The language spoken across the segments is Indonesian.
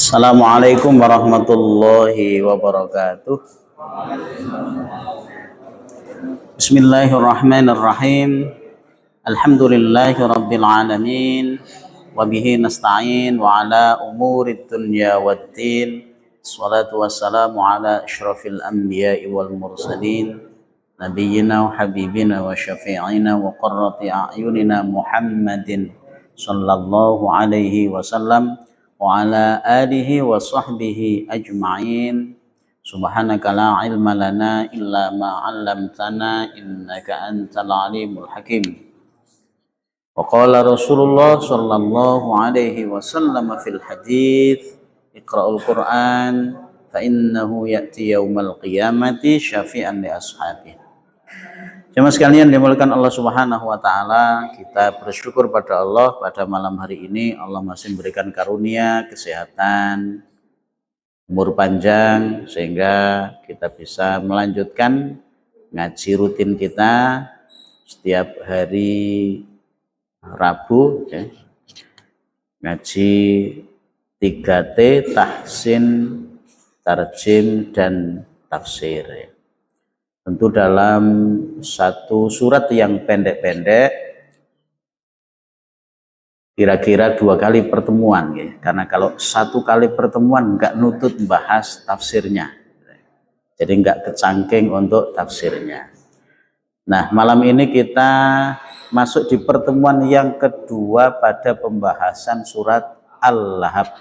Assalamualaikum warahmatullahi wabarakatuh. Bismillahirrahmanirrahim. Alhamdulillahi rabbil alamin. Wabihi nasta'in wa ala umurid dunya waddin. Assalatu wassalamu ala ashrafil anbiya'i wal mursalin. Nabiyyina wa habibina wa syafi'ina wa qurrati a'yunina Muhammadin sallallahu alaihi wasallam wa ala alihi wa sahbihi ajma'in. Subhanaka la ilma lana illa ma 'allamtana innaka antal alimul hakim. Wa qala Rasulullah sallallahu alaihi wasallam fil hadits iqra'ul Qur'an fa innahu ya'ti yaumal qiyamati syafi'an li ashabihi. Jemaah sekalian dimuliakan Allah Subhanahu wa taala, kita bersyukur pada Allah pada malam hari ini Allah masih memberikan karunia, kesehatan, umur panjang sehingga kita bisa melanjutkan ngaji rutin kita setiap hari Rabu ya. Ngaji 3T tahsin, tarjim dan tafsir ya. Tentu dalam satu surat yang pendek-pendek, kira-kira 2 kali pertemuan ya. Karena kalau 1 kali pertemuan nggak nutut bahas tafsirnya, jadi nggak kecangking untuk tafsirnya. Nah, malam ini kita masuk di pertemuan yang kedua pada pembahasan surat Al-Lahab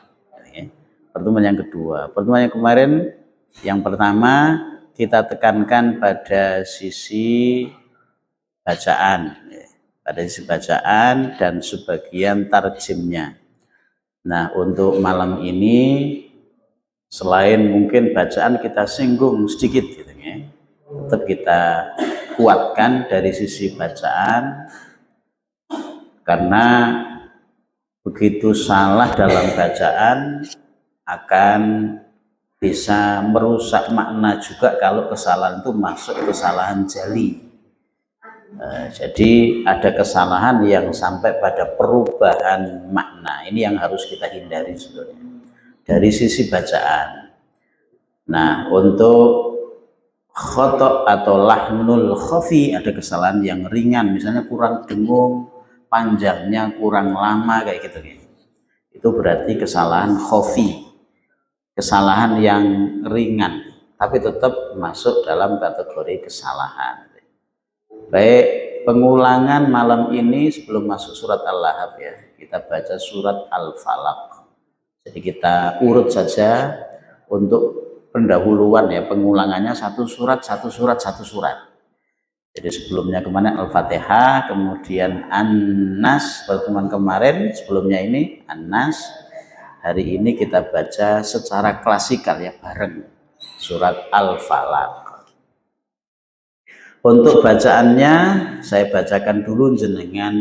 ya. Pertemuan yang kedua. Pertemuan yang kemarin yang pertama kita tekankan pada sisi bacaan, pada sisi bacaan dan sebagian tarjimnya. Nah, untuk malam ini selain mungkin bacaan kita singgung sedikit gitu ya, tetap kita kuatkan dari sisi bacaan karena begitu salah dalam bacaan akan bisa merusak makna juga kalau kesalahan itu masuk kesalahan jali. Jadi ada kesalahan yang sampai pada perubahan makna. Ini yang harus kita hindari sebenarnya dari sisi bacaan. Nah, untuk khotok atau lahnul khafi ada kesalahan yang ringan, misalnya kurang dengung, panjangnya kurang lama kayak gitu. Itu berarti kesalahan khafi. Kesalahan yang ringan, tapi tetap masuk dalam kategori kesalahan. Baik, pengulangan malam ini sebelum masuk surat Al-Lahab ya, kita baca surat Al-Falaq. Jadi kita urut saja untuk pendahuluan ya, pengulangannya satu surat. Jadi sebelumnya kemarin Al-Fatihah, kemudian An-Nas, pertemuan kemarin sebelumnya ini An-Nas. Hari ini kita baca secara klasikal ya, bareng surat Al-Falaq. Untuk bacaannya saya bacakan dulu, jenengan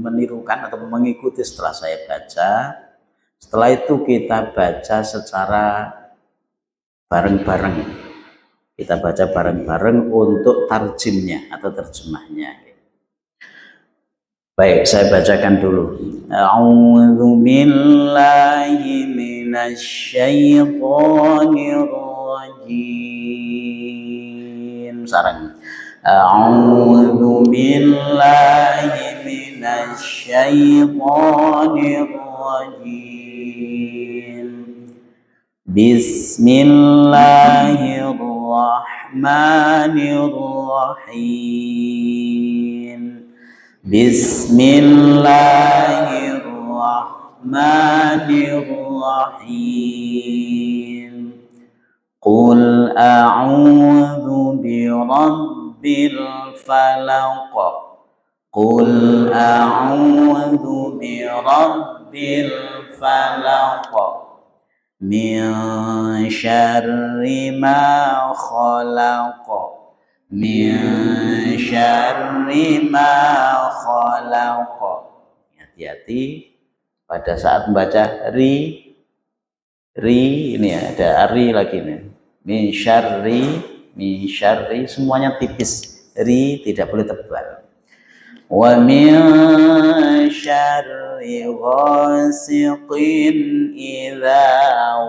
menirukan atau mengikuti setelah saya baca. Setelah itu kita baca secara bareng-bareng. Kita baca bareng-bareng untuk tarjimnya atau terjemahnya. Baik, saya bacakan dulu. A'udzu billahi minasy syaithanir rajim. Sarang. A'udzu billahi minasy syaithanir rajim. Bismillahirrahmanirrahim. Bismillahirrahmanirrahim. Qul a'udzu birabbil falaq. Qul a'udzu birabbil falaq. Min syarri ma khalaq. Min syarri ma khalaq. Hati-hati pada saat membaca ri ini ya, ada ari lagi nih. Min syarri semuanya tipis, ri tidak boleh tebal. wa min syarri ghasiqin idza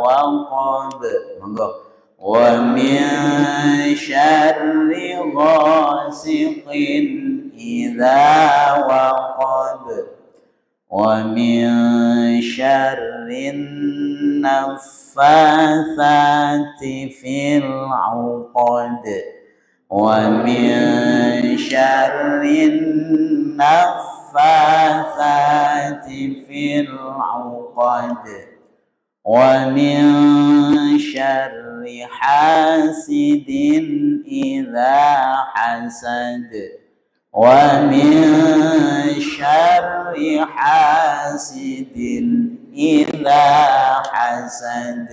waqab. Monggo. Wa min syarri ghasiqin idza waqab. Wa min syarrin naffatsati fil 'uqad. Wa min syarrin naffatsati fil 'uqad. Wa min syarri hasidin idza hasad. Wa min syarri hasidin idza hasad.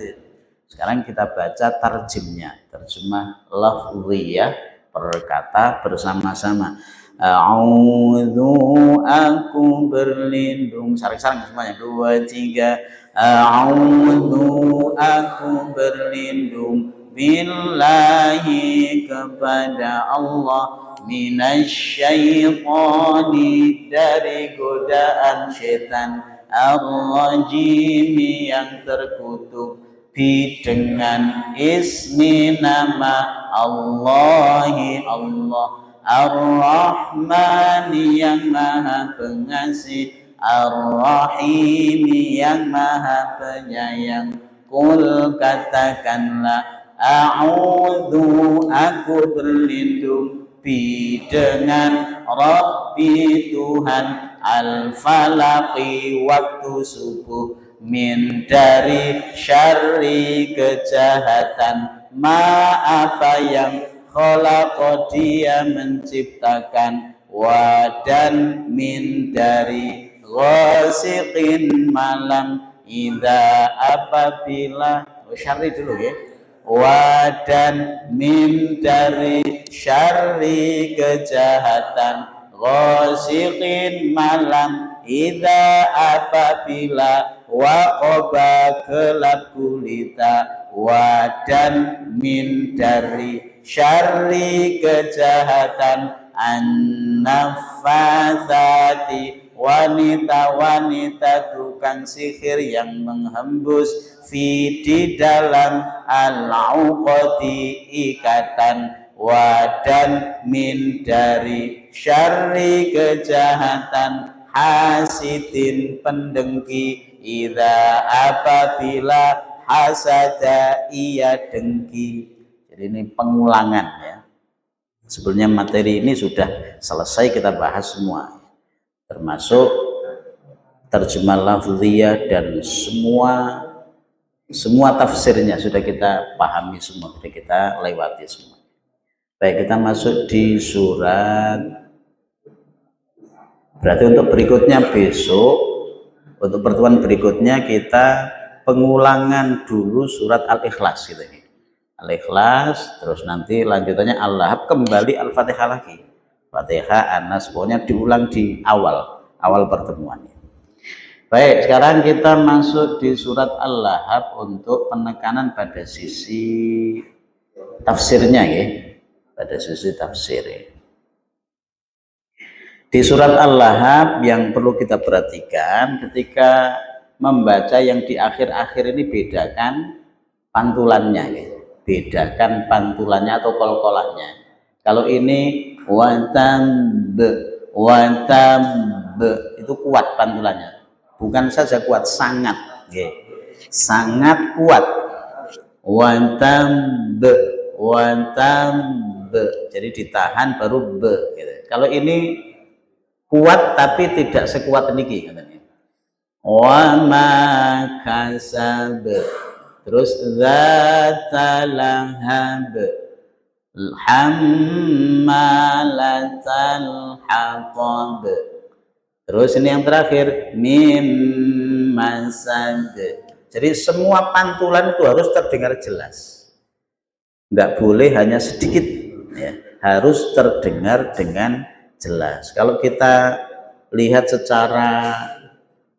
Sekarang kita baca tarjimnya, terjemah lafziyah per kata bersama-sama. A'udzu, aku berlindung. Sarang-sarang semuanya. 2, 3. A'udzu, aku berlindung billahi kepada Allah, minasyaitani dari godaan syaitan, ar-rajim yang terkutuk, bi dengan ismi nama Allahi Allah, Ar-Rahman yang maha pengasih, Ar-Rahim yang maha penyayang. Qul katakanlah, a'udzu aku berlindung, bi dengan Rabbi Tuhan, al-falaqi waktu subuh, min dari syarri kejahatan, ma apa yang khalaqa dia menciptakan, wa dan min dari ghasiqin malam, idza apabila syarri dulu ya, wa dan min dari syarri kejahatan, ghasiqin malam, idza apabila waqaba gelap gulita, wa dan min dari syarri kejahatan, an-naffatsati wanita-wanita tukang sihir yang menghembus, fi di dalam, al-uqati ikatan, wa dan min dari syarri kejahatan, hasidin pendengki, idza apabila hasada ia dengki. Jadi ini pengulangan ya. Sebelumnya materi ini sudah selesai kita bahas semua, termasuk terjemah lafziyah dan semua tafsirnya sudah kita pahami semua, sudah kita lewati semua. Baik, kita masuk di surat. Berarti untuk berikutnya besok, untuk pertemuan berikutnya kita pengulangan dulu surat Al-Ikhlas gitu ya. Al-Ikhlas, terus nanti lanjutannya Al-Lahab, kembali Al-Fatihah lagi. Fatihah, An-Nas, pokoknya diulang di awal pertemuan. Baik, sekarang kita masuk di surat Al-Lahab untuk penekanan pada sisi tafsirnya ya. Pada sisi tafsir ya. Di surat Al-Lahab yang perlu kita perhatikan ketika membaca yang di akhir-akhir ini, bedakan pantulannya ya. Bedakan pantulannya atau kol-kolannya. Kalau ini watamb itu kuat pantulannya, bukan saja kuat, sangat ya. Sangat kuat. Watamb jadi ditahan baru b gitu. Kalau ini kuat tapi tidak sekuat niki katanya. Wa ma kasab, terus zatalahab, hammalatal hatab, terus ini yang terakhir mim masad. Jadi semua pantulan itu harus terdengar jelas, nggak boleh hanya sedikit ya, harus terdengar dengan jelas. Kalau kita lihat secara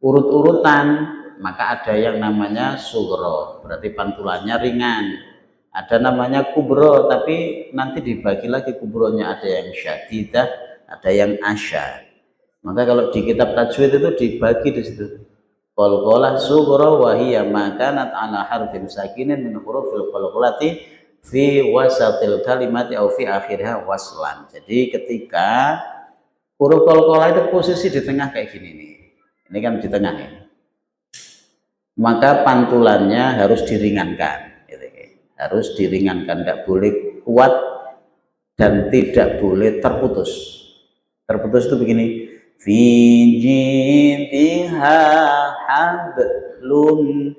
urut-urutan, maka ada yang namanya sugro, berarti pantulannya ringan. Ada namanya kubro, tapi nanti dibagi lagi kubronya, ada yang syadidah, ada yang asyad. Maka kalau di kitab tajwid itu dibagi di situ. Qalqalah sughra wa hiya ma kanat ala harfin sakinin min hurufil qalqalati fi wasatil kalimati au fi akhirha waslan. Jadi ketika huruf qalqalah itu posisi di tengah kayak gini nih. Ini kan di tengah ya. Maka pantulannya harus diringankan, gitu. Harus diringankan, tidak boleh kuat dan tidak boleh terputus. Terputus itu begini, fi jidha hablum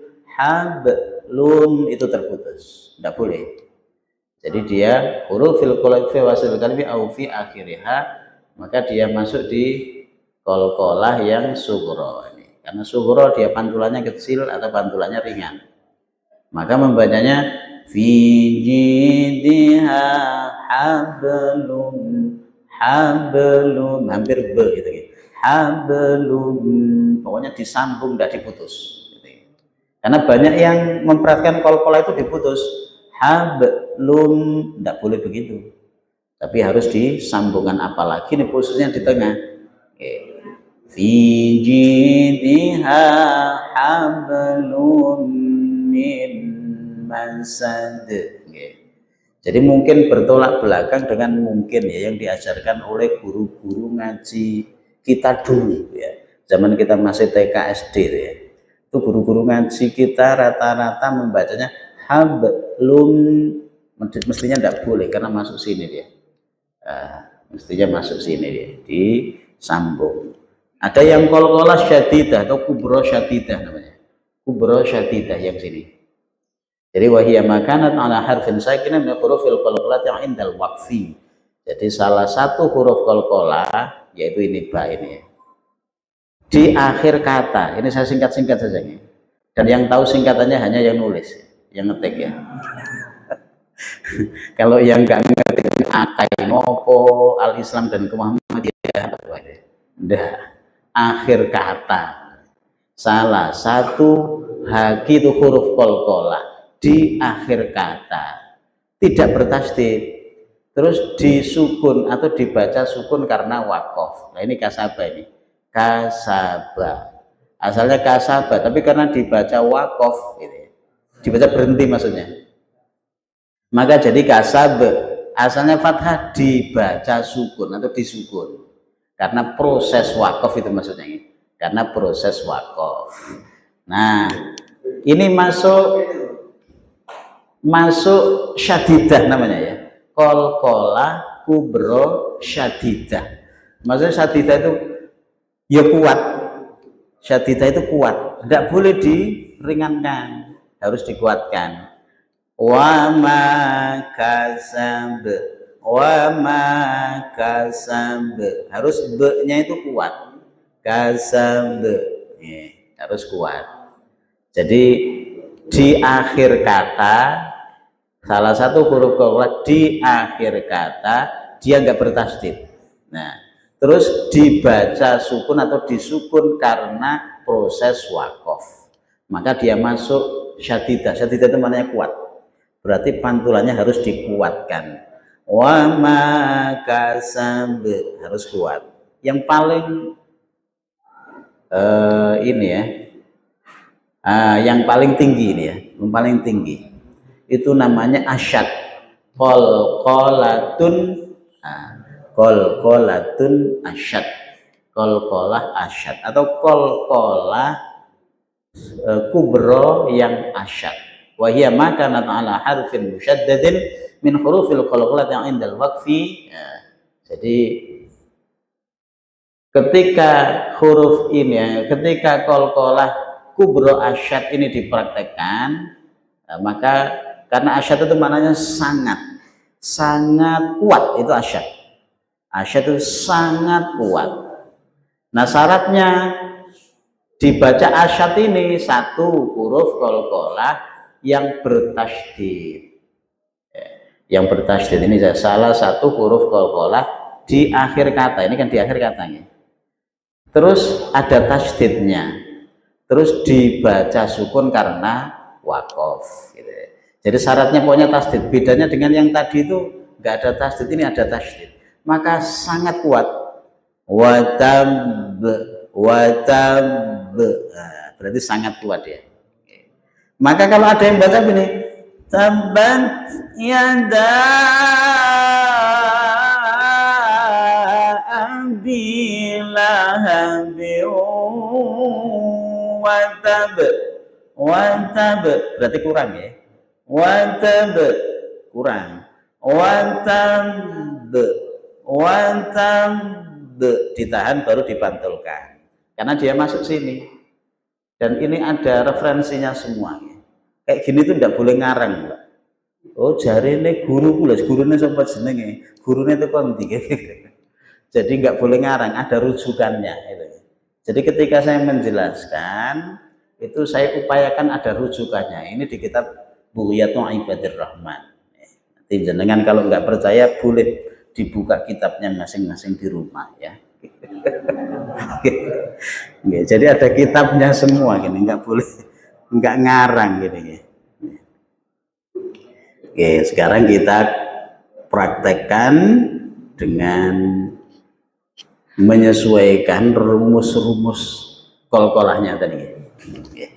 itu terputus, tidak boleh. Jadi dia hurufil qalqalah fi wasil kalbi au fi akhiriha, maka dia masuk di qalqalah yang sughra ini. Karena sughra dia pantulannya kecil atau pantulannya ringan. Maka membacanya fi jidha hablum hampir b gitu ya. Hablum pokoknya disambung, tidak diputus gitu ya. Karena banyak yang memperhatikan qalqalah itu diputus. Hablum tidak boleh begitu. Tapi harus disambungkan, apalagi ini posisinya di tengah. Fi jidha hablum min masad. Jadi mungkin bertolak belakang dengan mungkin ya yang diajarkan oleh guru-guru ngaji kita dulu ya. Zaman kita masih TK SD ya. Itu guru-guru ngaji kita rata-rata membacanya hablum, mestinya tidak boleh karena masuk sini dia. Mestinya masuk sini dia, disambung. Ada yang qalqalah syadidah atau kubra syadidah namanya. Kubra syadidah yang sini. Jadi wahiyya makanat ala harfin sakinah min hurufil qalqalah yang indal waqfi. Jadi salah satu huruf qalqalah yaitu ini ba ini. Di akhir kata, ini saya singkat-singkat saja ya. Dan yang tahu singkatannya hanya yang nulis, yang ngetik ya. Kalau yang nggak ngetik akai ngopo al-Islam dan Muhammadiyah dah akhir kata salah satu haki itu huruf qalqalah di akhir kata tidak bertasdid, terus disukun atau dibaca sukun karena wakof. Nah ini kasabah, ini kasabah asalnya kasabah tapi karena dibaca wakof gitu, dibaca berhenti maksudnya, maka jadi kasab. Asalnya fathah dibaca sukun atau disukun karena proses wakaf itu maksudnya ini. Karena proses wakaf. Nah ini masuk syadidah namanya ya, qalqalah kubro syadidah. Maksudnya syadidah itu ya kuat, syadidah itu kuat, tidak boleh diringankan, harus dikuatkan. Wa ma kasab harus b-nya itu kuat, kasab harus kuat. Jadi di akhir kata salah satu huruf qalqalah di akhir kata dia nggak bertasdid. Nah terus dibaca sukun atau disukun karena proses wakaf, maka dia masuk syadidah. Syadidah itu maknanya kuat, berarti pantulannya harus dikuatkan. Wa ma kasab harus kuat. Yang paling ini ya, yang paling tinggi ini ya, yang paling tinggi itu namanya asyad. Qalqalatun asyad, qalqalah asyad atau qalqalah kubro yang asyad. Wahiyya makanat ala harfin musyaddadin min hurufil qalqalah yang indal waqfi. Jadi ketika huruf ini, ketika qalqalah kubro asyad ini dipraktekkan, maka karena asyad itu maknanya sangat kuat, itu asyad. Asyad itu sangat kuat. Nah syaratnya dibaca asyad ini satu huruf qalqalah yang bertasydid. Yang bertasydid ini salah satu huruf qalqalah di akhir kata, ini kan di akhir katanya. Terus ada tasydidnya, terus dibaca sukun karena wakaf gitu. Jadi syaratnya pokoknya tasydid. Bedanya dengan yang tadi itu nggak ada tasydid, ini ada tasydid, maka sangat kuat. watab, watab. Nah, berarti sangat kuat ya. Maka kalau ada yang baca begini, tabat yada abi lahabi watab, watab berarti kurang ya. Watab kurang. Watab, watab ditahan baru dipantulkan. Karena dia masuk sini. Dan ini ada referensinya semua. Kayak gini tuh tidak boleh ngarang, Mbak. Oh, jari ini guru pula, gurunya sobat jenenge, gurunya itu konti. Jadi nggak boleh ngarang, ada rujukannya. Gitu. Jadi ketika saya menjelaskan, itu saya upayakan ada rujukannya. Ini di kitab Bughyatul Ibadir Rahman. Nanti jenengan kalau nggak percaya boleh dibuka kitabnya masing-masing di rumah ya. Jadi ada kitabnya semua gini, nggak boleh nggak ngarang gini. Oke, sekarang kita praktekkan dengan menyesuaikan rumus-rumus kol-kolahnya tadi. Oke.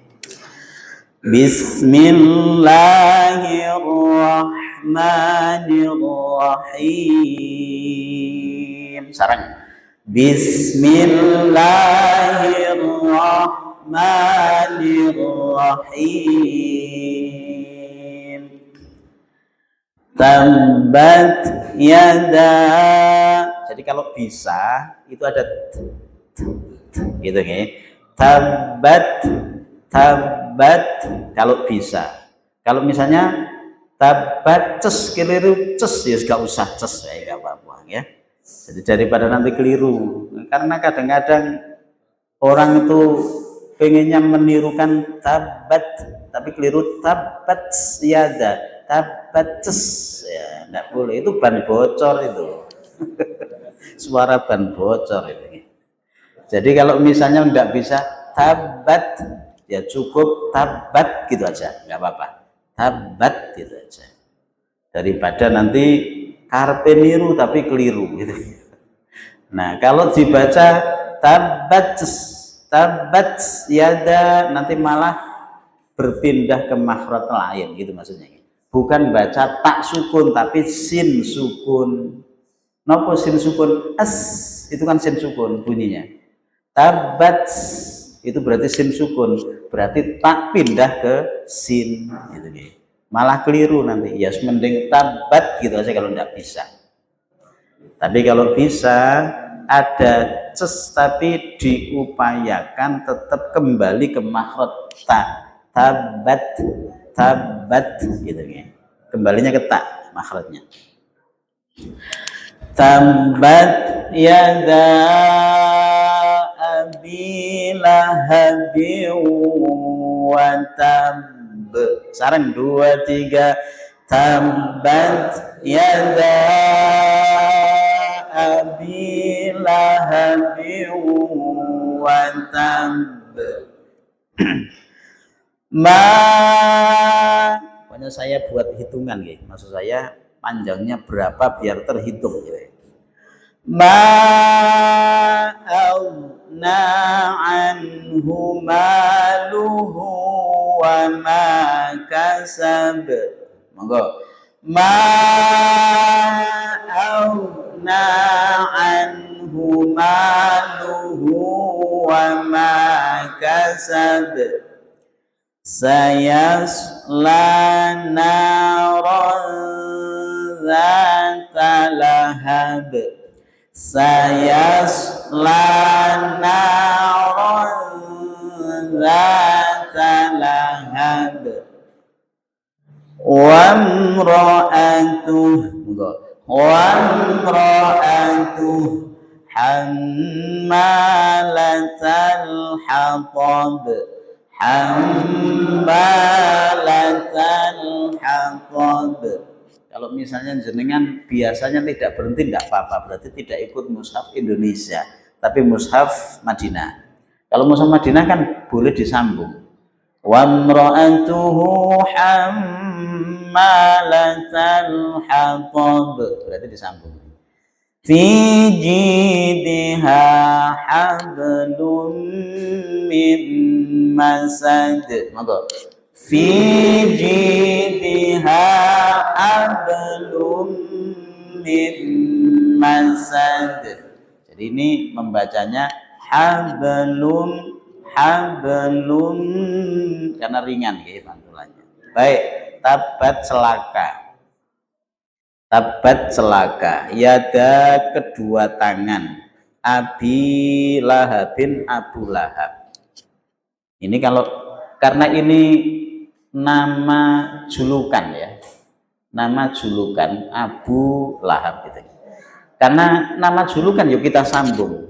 Bismillahirrahmanirrahim. Sarang. Bismillahirrahmanirrahim. Tabbat yada. Jadi kalau bisa itu ada gitu ya. Tabbat, tabbat kalau bisa. Kalau misalnya tabbat ces keliru ces ya nggak usah ces ya nggak apa-apa ya. Jadi daripada nanti keliru, karena kadang-kadang orang itu pengennya menirukan tabat, tapi keliru tabat yada, tabat ya enggak boleh, itu ban bocor itu, suara ban bocor itu. Jadi kalau misalnya enggak bisa tabat, ya cukup tabat gitu aja, enggak apa-apa, tabat gitu aja. Daripada nanti karpe niru tapi keliru gitu. Nah, kalau dibaca tabat yada nanti malah berpindah ke makhraj lain gitu maksudnya. Bukan baca tak sukun tapi sin sukun. Nopo sin sukun? As itu kan sin sukun bunyinya. Tabat itu berarti sin sukun, berarti tak pindah ke sin gitu nih. Malah keliru nanti. Ya mending tabat gitu aja kalau tidak bisa. Tapi kalau bisa ada ces tapi diupayakan tetap kembali ke makhraj tabat gitu ya. Kembalinya ke ta makhrajnya. Tabat yada abi lahabi wa tab. Sarang 2 3 tabat yada abi lahabi wa tab. Pokoknya saya buat hitungan gitu. Maksud saya panjangnya berapa biar terhitung gitu. Ma'awna anhu maluhu wa ma kasab. Monggo. Ma'awna anhu maluhu wa ma kasab. Sayasla naran zata lahab. Sayasla naran zata lahab. Wamra'atuh hammalatal hatab. Hammalatal hatab. Kalau misalnya jenengan biasanya tidak berhenti tidak apa-apa, berarti tidak ikut mushaf Indonesia, tapi mushaf Madinah. Kalau mushaf Madinah kan boleh disambung. Wamra'atuhu hammalatal hatab, berarti disambung. fi jidha hablum min masad. Monggo. Fi jidha hablum min masad. Jadi ini membacanya hablum karena ringan ya pantulannya. Baik, tabat celaka yada kedua tangan Abi Lahabin Abu Lahab. Ini karena ini nama julukan ya, nama julukan Abu Lahab gitu. Karena nama julukan yuk kita sambung.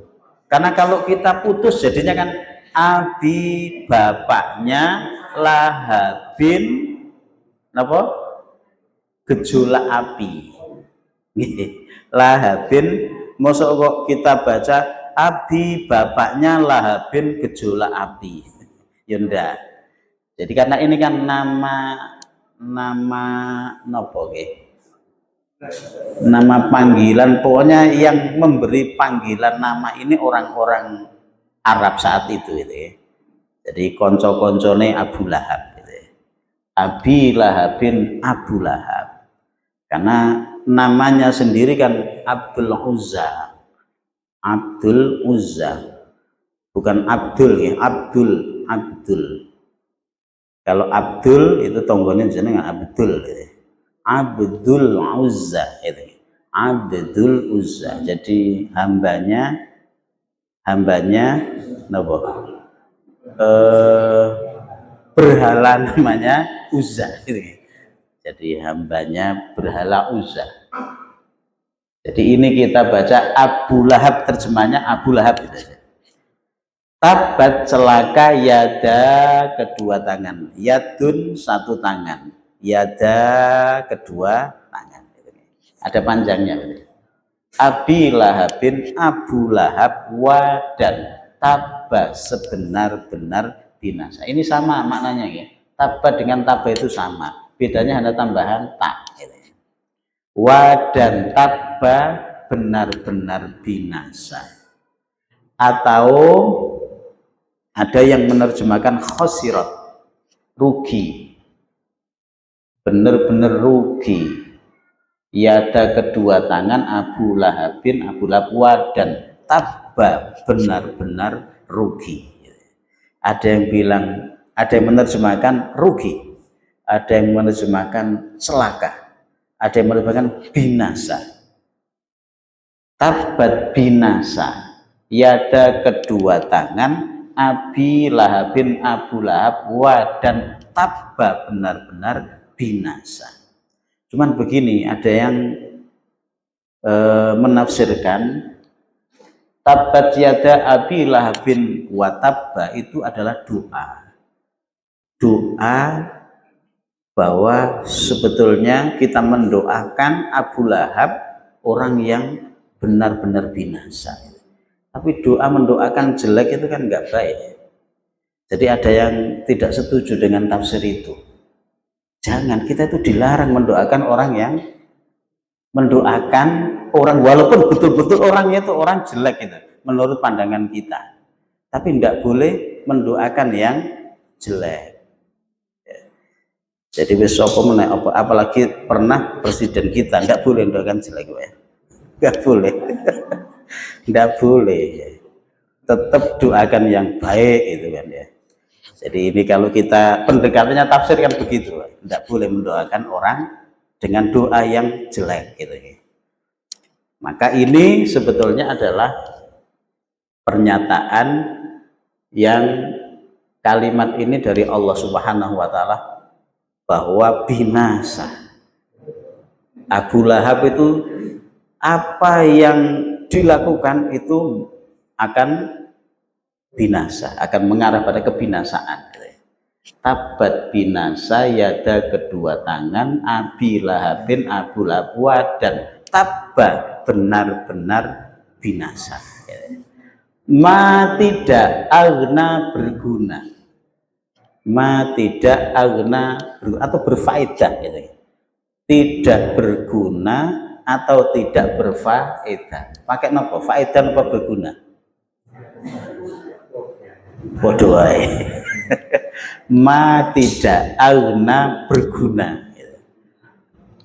Karena kalau kita putus jadinya kan Abi bapaknya Lahabin apa? Gejolak api. Lahabin mosok kok kita baca Abi bapaknya Lahabin gejolak api. Ya ndak. Jadi karena ini kan nama nopo nggih? Nama panggilan, pokoknya yang memberi panggilan nama ini orang-orang Arab saat itu ya. Jadi konco-koncone Abu Lahab gitu ya. Abi Lahabin Abu Lahab. Karena namanya sendiri kan Abdul Uzza. Abdul Uzza. Bukan Abdul ya, Abdul. Kalau Abdul itu tonggonya jenenge Abdul gitu. Abdul Uzza itu. Abdul Uzza. Jadi hambanya napa? Berhala namanya Uzza gitu. Jadi hambanya berhala Uzza. Jadi ini kita baca Abu Lahab, terjemahnya Abu Lahab gitu. Tabat celaka yada kedua tangan, yadun satu tangan, yada kedua tangan. Ada panjangnya. Abi Lahabin Abu Lahab wadan tabba sebenar-benar binasa. Ini sama maknanya ya. Tabba dengan tabba itu sama. Bedanya hanya tambahan tak. Wadan tabba benar-benar binasa. Atau ada yang menerjemahkan khosirat, rugi. Benar-benar rugi. Yada kedua tangan Abu Lahabin Abu Lahab wadan tabba benar-benar rugi. Ada yang menerjemahkan rugi, ada yang menerjemahkan celaka, ada yang menerjemahkan binasa. Tabat binasa yada kedua tangan Abi Lahabin Abu Lahab wadan tabba benar-benar binasa. Cuman begini, ada yang menafsirkan tabat yada Abi Lahabin wa tabba itu adalah doa bahwa sebetulnya kita mendoakan Abu Lahab orang yang benar-benar binasa. Tapi doa mendoakan jelek itu kan nggak baik. Jadi ada yang tidak setuju dengan tafsir itu. Jangan, kita itu dilarang mendoakan orang yang mendoakan orang walaupun betul-betul orangnya itu orang jelek itu menurut pandangan kita. Tapi tidak boleh mendoakan yang jelek. Jadi besok apalagi pernah presiden kita nggak boleh mendoakan jelek ya. Nggak boleh. Nggak boleh. Tetap doakan yang baik itu kan ya. Jadi ini kalau kita pendekatannya tafsir kan begitu, tidak boleh mendoakan orang dengan doa yang jelek gitu. Maka ini sebetulnya adalah pernyataan yang kalimat ini dari Allah Subhanahu wa taala bahwa binasa. Abu Lahab itu apa yang dilakukan itu akan binasa, akan mengarah pada kebinasaan. Tabat binasa yada kedua tangan Abi Lahabin Abu Lahab dan tabba benar-benar binasa. Ma tidak agna berguna, ma tidak agna atau berfaedah, tidak berguna atau tidak berfaedah. Pakai nopo? Faedah apa berguna? Bodoh ae. Ma tidak auna berguna.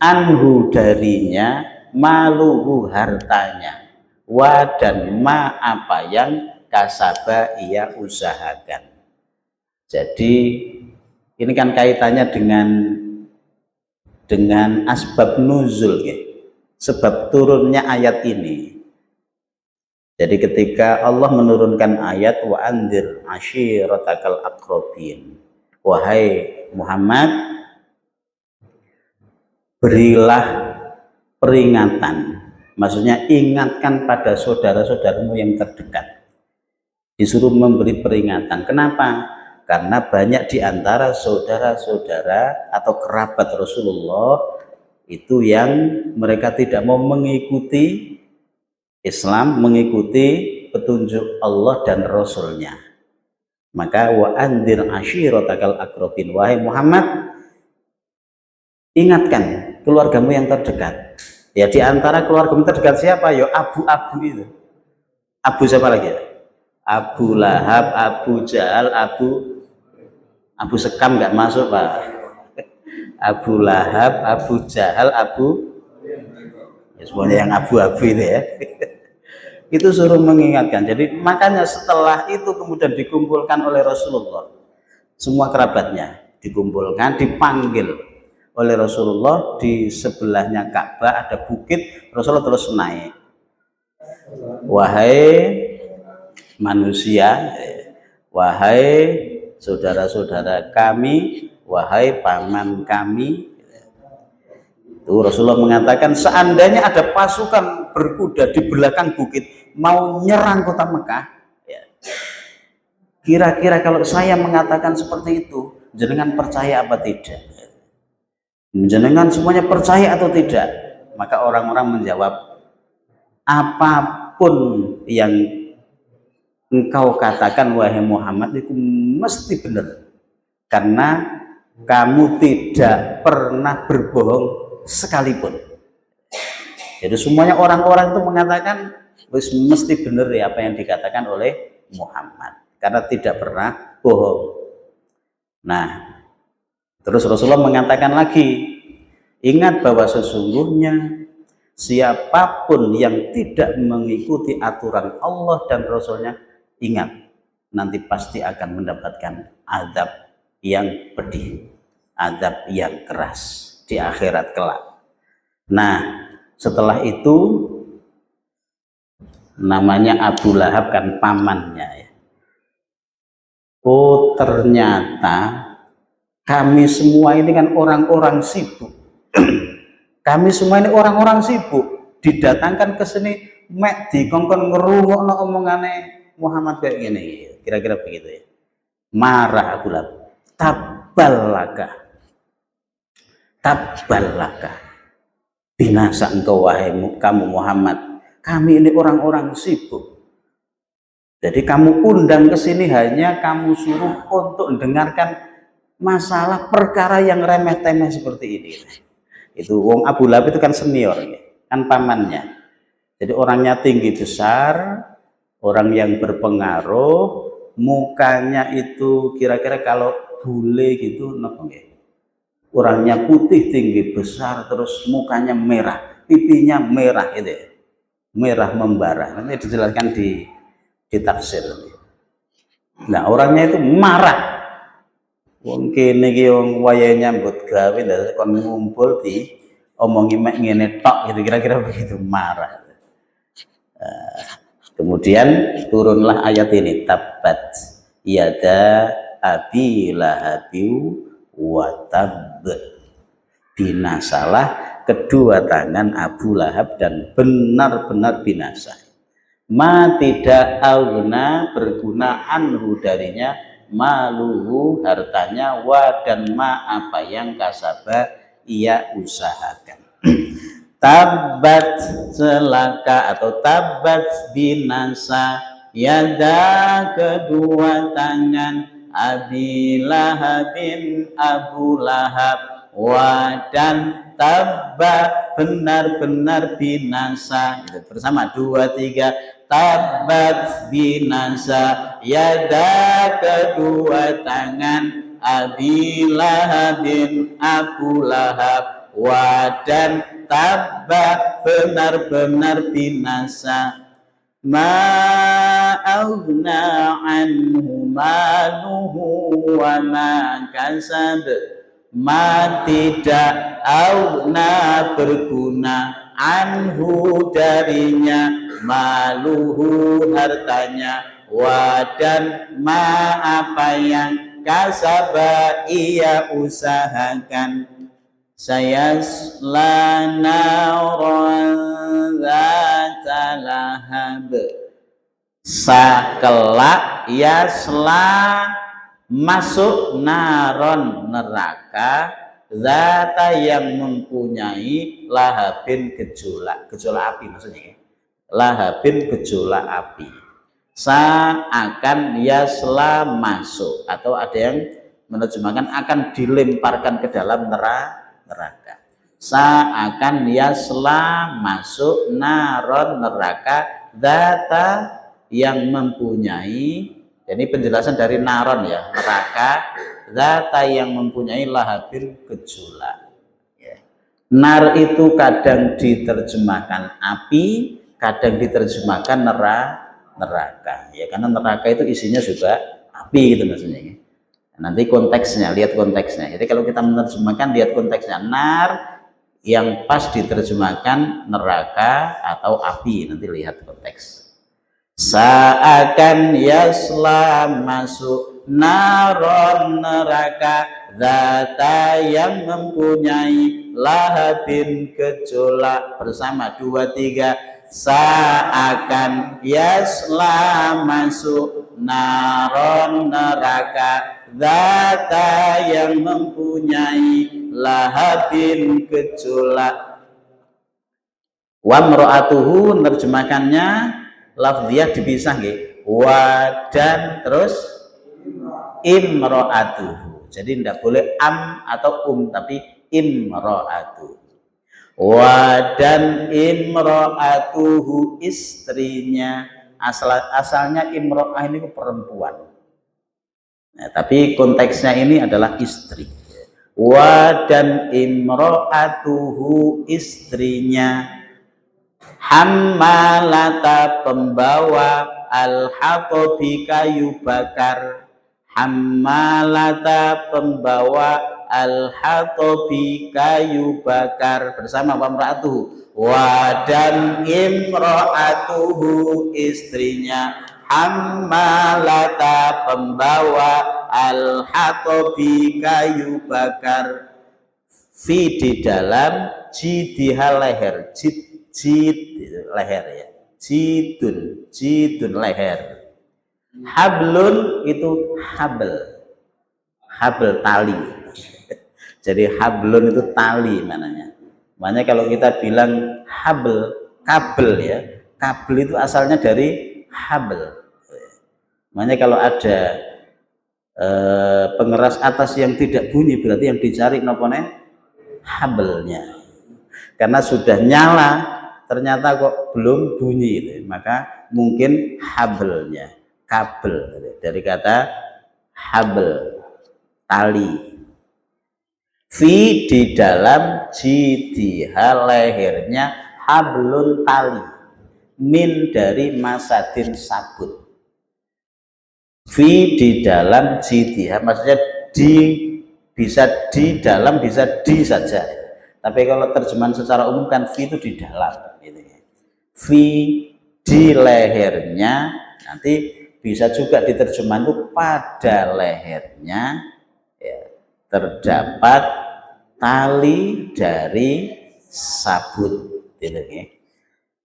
Anhu darinya, maluhu hartanya, wa dan ma apa yang kasaba ia usahakan. Jadi ini kan kaitannya dengan asbab nuzul ya. Sebab turunnya ayat ini. Jadi ketika Allah menurunkan ayat wa andir ashiratakal aqrabin, wahai Muhammad, berilah peringatan, maksudnya ingatkan pada saudara-saudaramu yang terdekat. Disuruh memberi peringatan. Kenapa? Karena banyak di antara saudara-saudara atau kerabat Rasulullah itu yang mereka tidak mau mengikuti Islam, mengikuti petunjuk Allah dan Rasulnya. Maka wa andir ashiratakal aqrabin, wahai Muhammad, ingatkan keluargamu yang terdekat. Ya di antara keluargamu terdekat siapa? Ya abu-abu itu. Abu siapa lagi? Abu Lahab, Abu Jahal, Abu Sekam nggak masuk Pak. Abu Lahab, Abu Jahal, ya semuanya yang abu-abu itu ya. Itu suruh mengingatkan. Jadi makanya setelah itu kemudian dikumpulkan oleh Rasulullah, semua kerabatnya dikumpulkan, dipanggil oleh Rasulullah. Di sebelahnya Ka'bah ada bukit, Rasulullah terus naik. Wahai manusia, wahai saudara-saudara kami, wahai paman kami. Itu Rasulullah mengatakan, seandainya ada pasukan berkuda di belakang bukit mau nyerang kota Mekah, ya, kira-kira kalau saya mengatakan seperti itu, jenengan percaya apa tidak? Jenengan semuanya percaya atau tidak? Maka orang-orang menjawab, apapun yang engkau katakan wahai Muhammad itu mesti benar, karena kamu tidak pernah berbohong sekalipun. Jadi semuanya orang-orang itu mengatakan mesti benar ya apa yang dikatakan oleh Muhammad, karena tidak pernah bohong. Nah, terus Rasulullah mengatakan lagi, ingat bahwa sesungguhnya siapapun yang tidak mengikuti aturan Allah dan Rasulnya, ingat nanti pasti akan mendapatkan azab yang pedih, azab yang keras di akhirat kelak. Nah, setelah itu namanya Abu Lahab kan pamannya ya. Oh, ternyata kami semua ini kan orang-orang sibuk. Kami semua ini orang-orang sibuk, didatangkan ke sini mek dikongkon ngerungokno omongane Muhammad kayak gini. Kira-kira begitu ya. Marah Abu Lahab. Tabbalaka, binasa engkau wahai kamu Muhammad. Kami ini orang-orang sibuk. Jadi kamu undang ke sini hanya kamu suruh untuk mendengarkan masalah perkara yang remeh-temeh seperti ini. Itu wong Abu Lahab itu kan senior, kan pamannya. Jadi orangnya tinggi besar, orang yang berpengaruh, mukanya itu kira-kira kalau bule gitu, orangnya putih tinggi besar, terus mukanya merah, pipinya merah itu, merah membara. Nanti dijelaskan di tafsir. Nah orangnya itu marah. Wong kene iki wong wayahe nyambut gawe ndak kon ngumpul di omongi mek ngene tok gitu, kira-kira begitu, marah. Kemudian turunlah ayat ini, tabbat yada abi lahabiu wa tab, binasalah kedua tangan Abu Lahab dan benar-benar binasa. Ma tidak auna berguna anhu darinya, maluhu hartanya, wa dan ma apa yang kasaba ia usahakan. Tabat celaka atau tabat binasa yada kedua tangan Abi Lahabin Abu Lahab wa dan tabba benar-benar binasa. Gitu. Bersama 2 3 tabat binasa yada kedua tangan Abi Lahabin Abu Lahab wa dan tabba benar-benar binasa ma aghna anhu maluhu wa ma kasab ma tidak aghna berguna anhu darinya maluhu hartanya wa dan ma apa yang kasaba ia usahakan sayasla naran dzata lahab sakelak yasla masuk naron neraka zata yang mempunyai lahabin gejolak api maksudnya ya. Lahabin gejolak api akan yasla masuk atau ada yang menerjemahkan akan dilemparkan ke dalam neraka akan yasla masuk naron neraka data yang mempunyai jadi penjelasan dari naron ya neraka data yang mempunyai lahabin gejolak ya. Nar itu kadang diterjemahkan api kadang diterjemahkan neraka ya karena neraka itu isinya juga api gitu maksudnya ya. Nanti konteksnya lihat konteksnya jadi kalau kita menerjemahkan lihat konteksnya nar yang pas diterjemahkan neraka atau api nanti lihat konteks seakan yasla masuk naron neraka zata yang mempunyai lahabin gejolak bersama 2 3 seakan yasla masuk naron neraka zata yang mempunyai lahabin gejolak wa mro'atuhu nerjemahkannya lafziyah dipisah nggih wa dan terus imro'atuhu jadi tidak boleh am atau tapi imro'atuhu wa dan imro'atuhu istrinya asalnya imro'ah ini perempuan nah, tapi konteksnya ini adalah istri wa dan imro'atuhu istrinya hammalata pembawa al-hatobi kayu bakar hammalata pembawa al-hatobi kayu bakar bersama wamra'atuhu wa dan imra'atuhu istrinya hammalata pembawa al-hatobi kayu bakar fi di dalam jidihal leher jid leher ya jidun leher hablun itu habel tali jadi hablun itu tali maknanya kalau kita bilang kabel ya kabel itu asalnya dari habel maknanya kalau ada pengeras atas yang tidak bunyi berarti yang dicari nopone habelnya karena sudah nyala ternyata kok belum bunyi maka mungkin habelnya kabel dari kata habel tali fi di dalam jidihal lehernya hablun tali min dari masadin sabut fi di dalam jidihah maksudnya bisa di dalam bisa di saja tapi kalau terjemahan secara umum kan fi itu di dalam fi di lehernya nanti bisa juga diterjemahkan itu pada lehernya ya, terdapat tali dari sabut gitu ya.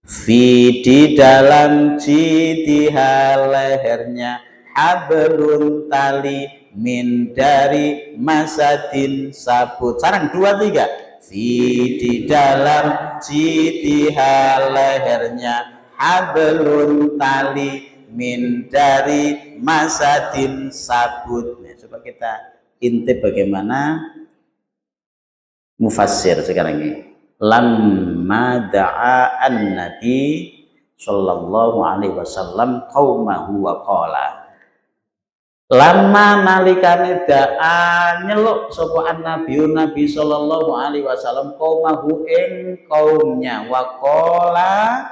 Fi di dalam jidihal lehernya hablun tali min dari masadin sabut sarang 2 3 fi di dalam jidihal lehernya hablun tali min dari masadin sabut. Coba kita intip bagaimana mufassir sekarang ini. Lamma da'a an-nabi sallallahu alaihi wasallam qaumahu wa qala. Lama nalikane da'a nyeluk sapa nabi sallallahu alaihi wasallam qaumahu ing kaumnya wa qala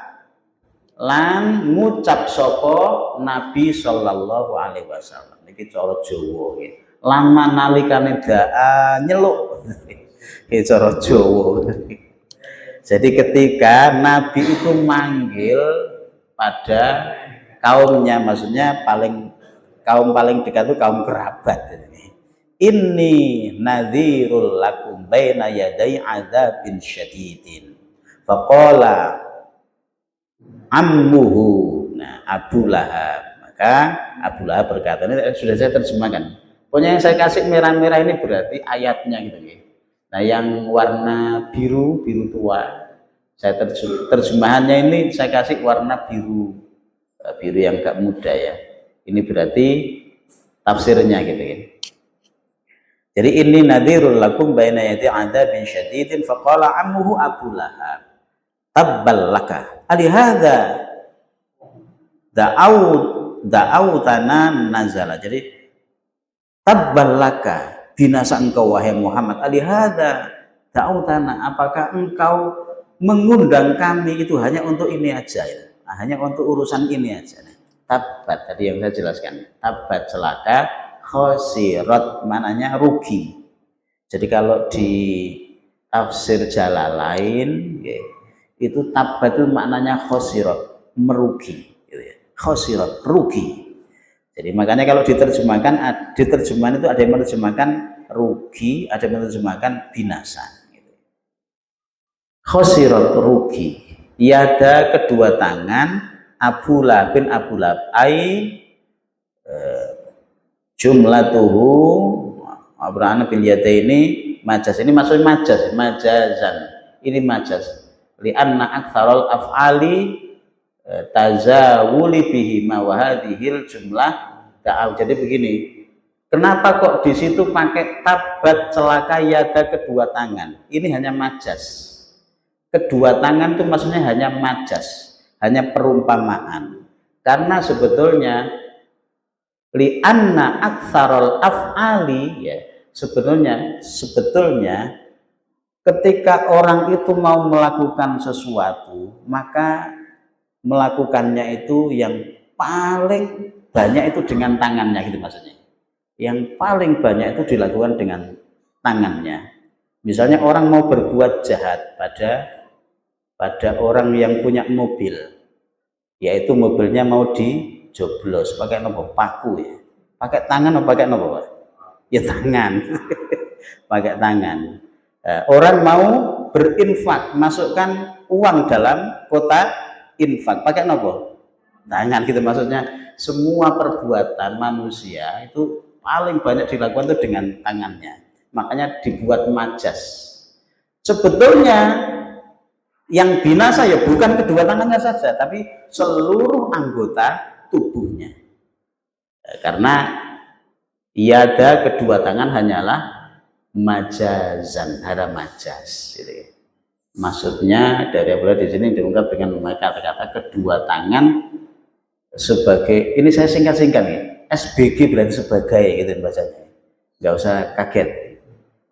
lan ngucap sapa nabi sallallahu alaihi wasallam. Iki cara Jawa nggih. Lama nalikane da'a nyeluk. Iki cara Jawa. Jadi ketika nabi itu manggil pada kaumnya, maksudnya kaum paling dekat itu kaum kerabat. Inni nadhirul lakum baina yaday adzabin syadidin. Faqala ammuhu, nah Abu Lahab. Maka Abu Lahab berkata, ini sudah saya terjemahkan. Pokoknya yang saya kasih merah-merah ini berarti ayatnya gitu. Nah yang warna biru tua, saya terjemahannya ini saya kasih warna biru yang gak muda ya. Ini berarti tafsirnya gitu ya. Jadi ini nadhirul lakum baina yadi adzabin syadidin faqala ammuhu Abu Lahab tabbal laka alihadza da'autana nazala. Jadi tabbal laka, binasa engkau wahai Muhammad, alihadza da'autana, apakah engkau mengundang kami itu hanya untuk ini aja ya? Nah, hanya untuk urusan ini aja. Tabat tadi yang saya jelaskan, tabat celaka, khosirat mananya rugi. Jadi kalau di tafsir Jalalain itu tabat itu maknanya khosirat, merugi gitu ya. Khosirat, rugi. Jadi makanya kalau diterjemahkan, di terjemahan itu ada yang menerjemahkan rugi, ada yang menerjemahkan binasa gitu. Khosirat, rugi. Yada kedua tangan Abu Lahab bin Abu Lahab jumlatuhu Abraham bil yadaini majaz. Ini maksudnya majazan. Ini majaz. Li'anna aktsarul af'ali tazawuli bihi ma wa hadhil jumlah ta'aw. Jadi begini. Kenapa kok di situ pakai tabat celaka yada kedua tangan? Ini hanya majaz. Kedua tangan itu maksudnya hanya majaz. Hanya perumpamaan, karena sebetulnya li'anna aktsarul af'ali ya, sebetulnya ketika orang itu mau melakukan sesuatu, maka melakukannya itu yang paling banyak itu dengan tangannya gitu maksudnya. Yang paling banyak itu dilakukan dengan tangannya. Misalnya orang mau berbuat jahat pada orang yang punya mobil, yaitu mobilnya mau dijoblos pakai nopo paku ya, pakai tangan atau pakai nopo? Ya tangan. Pakai tangan. Orang mau berinfak, masukkan uang dalam kotak infak, pakai nopo? Tangan gitu. Maksudnya semua perbuatan manusia itu paling banyak dilakukan itu dengan tangannya, makanya dibuat majaz. Sebetulnya yang binasa ya bukan kedua tangannya saja, tapi seluruh anggota tubuhnya. Karena yada kedua tangan hanyalah majazan, ada majaz. Maksudnya dari Abdullah di sini diungkap dengan kata-kata kedua tangan sebagai, ini saya singkat-singkat nih, SBG berarti sebagai gitu bahasanya, nggak usah kaget.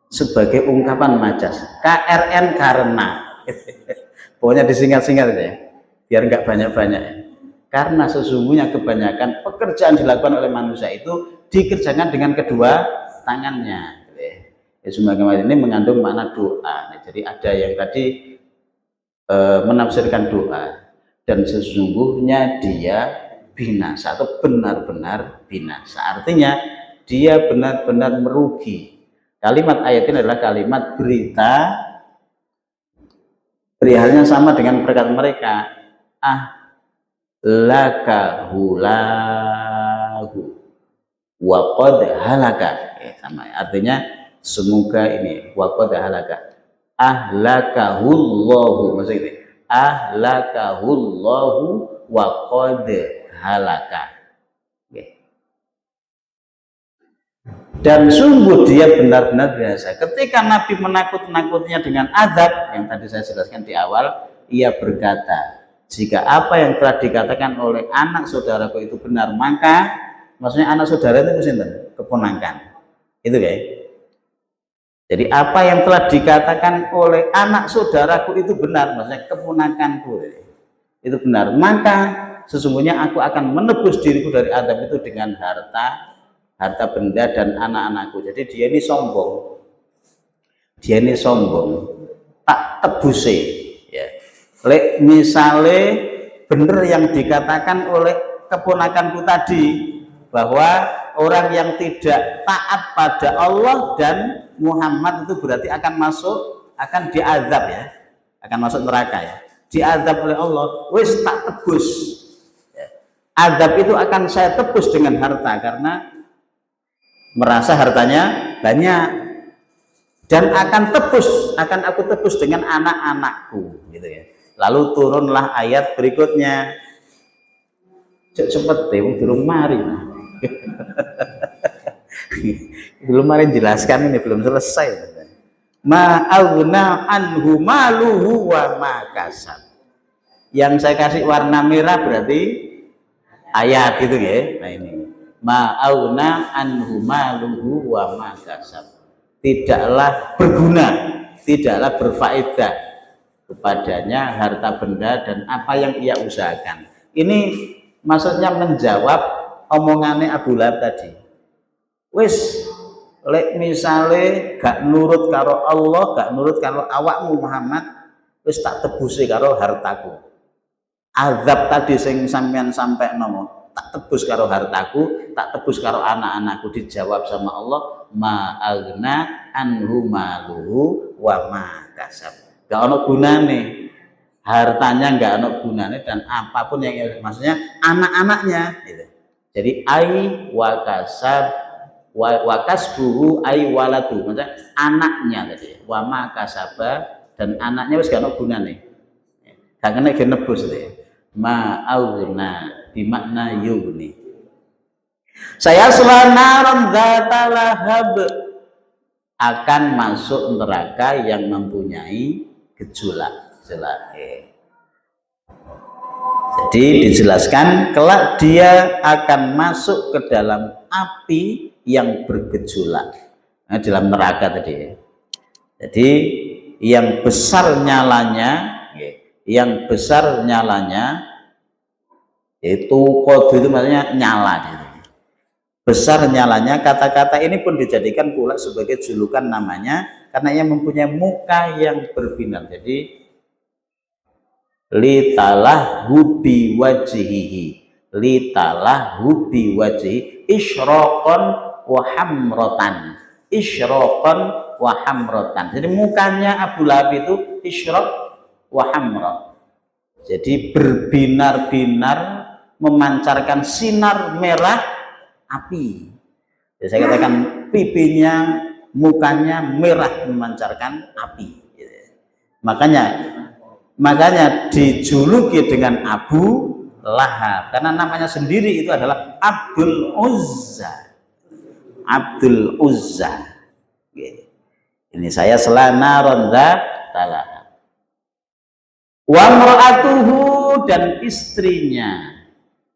Sebagai ungkapan majaz, KRN karena. Pokoknya disingkat-singkat ya, biar nggak banyak-banyak. Karena sesungguhnya kebanyakan pekerjaan dilakukan oleh manusia itu dikerjakan dengan kedua tangannya. Ya, semua ini mengandung makna doa. Jadi ada yang tadi menafsirkan doa, dan sesungguhnya dia binasa atau benar-benar binasa. Artinya dia benar-benar merugi. Kalimat ayat ini adalah kalimat berita. Perihalnya sama dengan perkataan mereka, laka hulahu wa qad halaka. Sama artinya semoga ini wa qad halaka, ahlakahullahu, maksudnya ahlakahullahu wa qad halaka. Dan sungguh dia benar-benar biasa. Ketika Nabi menakut-nakutinya dengan azab yang tadi saya jelaskan di awal, ia berkata, jika apa yang telah dikatakan oleh anak saudaraku itu benar, maka maksudnya anak saudara itu sinten? Keponakan. Itu kayak. Jadi apa yang telah dikatakan oleh anak saudaraku itu benar, maksudnya keponakanku itu benar, maka sesungguhnya aku akan menebus diriku dari azab itu dengan harta benda dan anak-anakku. Jadi dia ini sombong, tak tebusi ya. Lek misale bener yang dikatakan oleh keponakanku tadi, bahwa orang yang tidak taat pada Allah dan Muhammad itu berarti akan diazab ya, akan masuk neraka ya, diazab oleh Allah. Wis tak tebus ya. Azab itu akan saya tebus dengan harta, karena merasa hartanya banyak, dan akan aku tebus dengan anak-anakku gitu ya. Lalu turunlah ayat berikutnya. Cepet deh, belum mari. Belum mari jelaskan, ini belum selesai. Ma'aghna anhu maluhu wa ma kasab. Yang saya kasih warna merah berarti ayat gitu ya. Nah ini ma'aghna anhu maluhu wa ma kasab. Tidaklah berguna, tidaklah berfaedah kepadanya harta benda dan apa yang ia usahakan. Ini maksudnya menjawab omongannya Abu Lahab tadi. Wis lek misale gak nurut karo Allah, gak nurut karo awakmu Muhammad, wis tak tebusi karo hartaku. Azab tadi sing sampean sampai nomo, tak tebus karo hartaku, tak tebus karo anak-anakku. Dijawab sama Allah, ma'aghna anhu maluhu wa ma kasab. Gak ono gunane, hartanya gak ono gunane, dan apapun yang maksudnya anak-anaknya gitu. Jadi ai wa kasab wa kasbuhu ai waladu, maksudnya anaknya tadi, wa ma kasaba, dan anaknya wis gak ono gunane, gak kena genebus gitu ya. Ma'aghna bimakna yugni. Saya selanaran dzata lahab, akan masuk neraka yang mempunyai gejolak. Jadi dijelaskan kelak dia akan masuk ke dalam api yang bergejolak, nah, dalam neraka tadi. Jadi yang besar nyalanya itu kode itu maksudnya nyala gitu. Besar nyalanya, kata-kata ini pun dijadikan pula sebagai julukan namanya karena ia mempunyai muka yang berbinar. Jadi litalah hubi wajhihi, litalah hubi wajhi isyraqan wa hamratan, isyraqan wa hamratan. Jadi mukanya Abu Lahab itu isyraq wa hamra, jadi berbinar-binar, memancarkan sinar merah api. Jadi saya katakan pipinya, mukanya merah memancarkan api. Makanya dijuluki dengan Abu Lahab karena namanya sendiri itu adalah Abdul Uzza. Abdul Uzza. Ini saya selana ronda talah. Wa mra'atuhu, dan istrinya.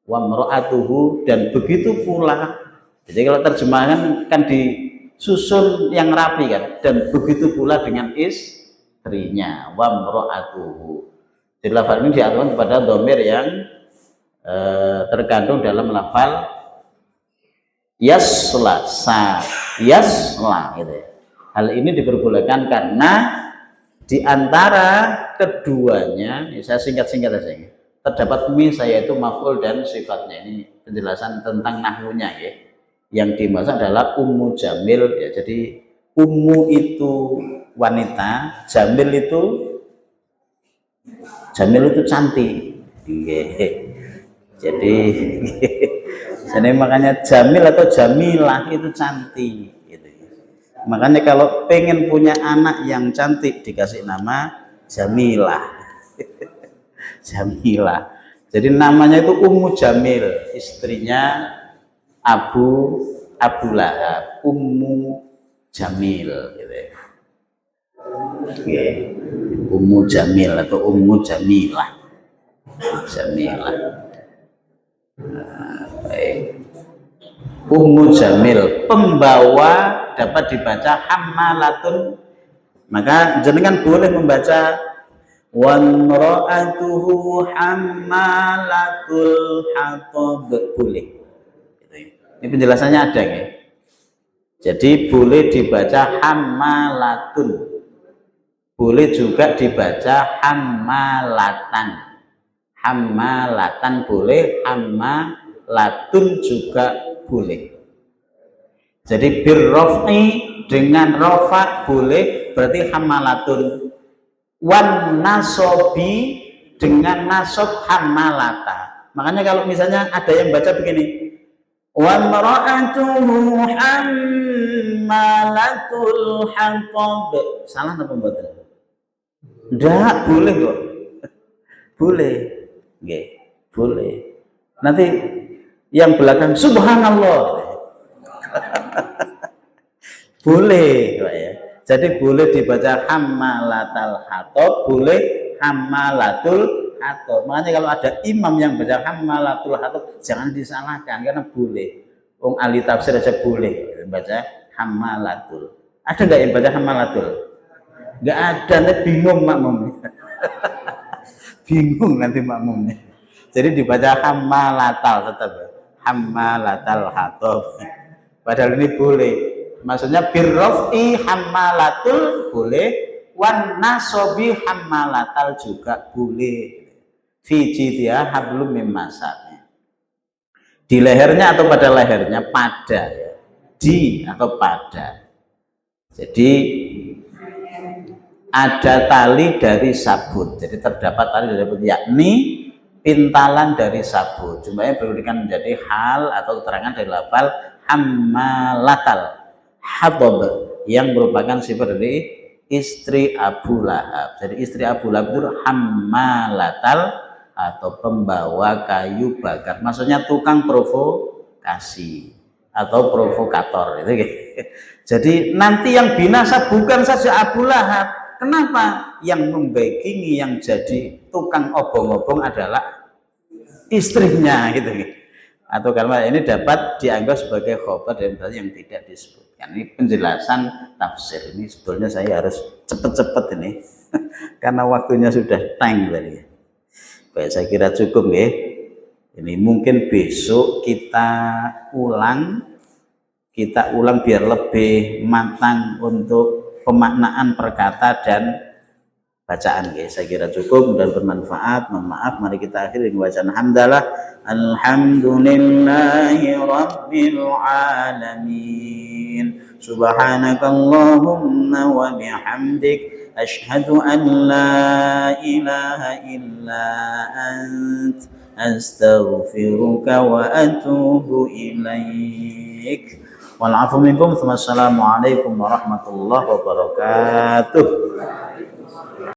Wa mra'atuhu, dan begitu pula. Jadi kalau terjemahan kan disusun yang rapi kan, dan begitu pula dengan istrinya. Wa mra'atuhu. Jadi lafal ini diartikan kepada dhamir yang terkandung dalam lafal yasla, yasla gitu ya. Hal ini diperbolehkan karena di antara keduanya, saya singkat-singkat saja, terdapat saya itu maf'ul dan sifatnya. Ini penjelasan tentang nahwunya ya. Yang dimaksud adalah ummu jamil ya. Jadi ummu itu wanita, jamil itu cantik. Jadi makanya jamil atau jamilah itu cantik. Makanya kalau pengen punya anak yang cantik dikasih nama Jamilah. Jamilah. Jadi namanya itu Ummu Jamil, istrinya Abu Abu Lahab, Ummu Jamil gitu ya. Okay. Ummu Jamil atau Ummu Jamilah. Jamilah. Baik. Ummu Jamil, pembawa dapat dibaca hammalatun, maka jenengan boleh membaca wamra'atuhu hammalatul hatab, boleh. Ini penjelasannya ada ya. Jadi boleh dibaca hammalatun, boleh juga dibaca hammalatan. Hammalatan boleh, hammalatun juga boleh. Jadi birrof'i dengan rofa boleh, berarti hammalatun. Wan nasobi dengan nasob hammalata. Makanya kalau misalnya ada yang baca begini, wa mar'atuhu hammalatul hatab, salah apa mboten? Enggak, boleh kok. Boleh. Nggih, boleh. Nanti yang belakang subhanallah. Boleh, Pak ya. Jadi boleh dibaca hammalatal hatab, boleh hammalatul hatab. Makanya kalau ada imam yang baca hammalatul hatab, jangan disalahkan karena boleh. Wong ahli tafsir aja boleh baca hammalatul. Ada nggak yang baca hammalatul? Nggak ada, nanti bingung makmum. Bingung nanti makmumnya. Jadi dibaca hammalatal tetap, hammalatal hatab. Padahal ini boleh. Maksudnya birrof'i hammalatul boleh, wan nasobi hammalatal juga boleh. Fi jidha hablum mim masad. Di lehernya atau pada lehernya, pada ya. Di atau pada. Jadi ada tali dari sabut. Jadi terdapat tali dari sabut, yakni pintalan dari sabut. Jumlahnya berikan menjadi hal atau keterangan dari lafal hammalatal hatab yang merupakan sifat dari istri Abu Lahab. Jadi istri Abu Lahab itu hammalatal atau pembawa kayu bakar. Maksudnya tukang provokasi atau provokator itu. Jadi nanti yang binasa bukan saja Abu Lahab. Kenapa? Yang membackingi, yang jadi tukang obong-obong adalah istrinya gitu. Atau karena ini dapat dianggap sebagai khobar dan berarti yang tidak disebutkan. Ini penjelasan tafsir. Ini sebetulnya saya harus cepet-cepet ini karena waktunya sudah tang tadi. Baik, saya kira cukup ya. Ini mungkin besok kita ulang biar lebih matang untuk pemaknaan perkata dan bacaan guys. Saya kira cukup dan bermanfaat. Mohon maaf, mari kita akhiri dengan bacaan hamdalah. Alhamdulillahi rabbil alamin. Subhanakallahumma wa bihamdik asyhadu an la ilaha illa ant astaghfiruka wa atubu ilaik. Wal afu minkum. Wassalamualaikum warahmatullahi wabarakatuh.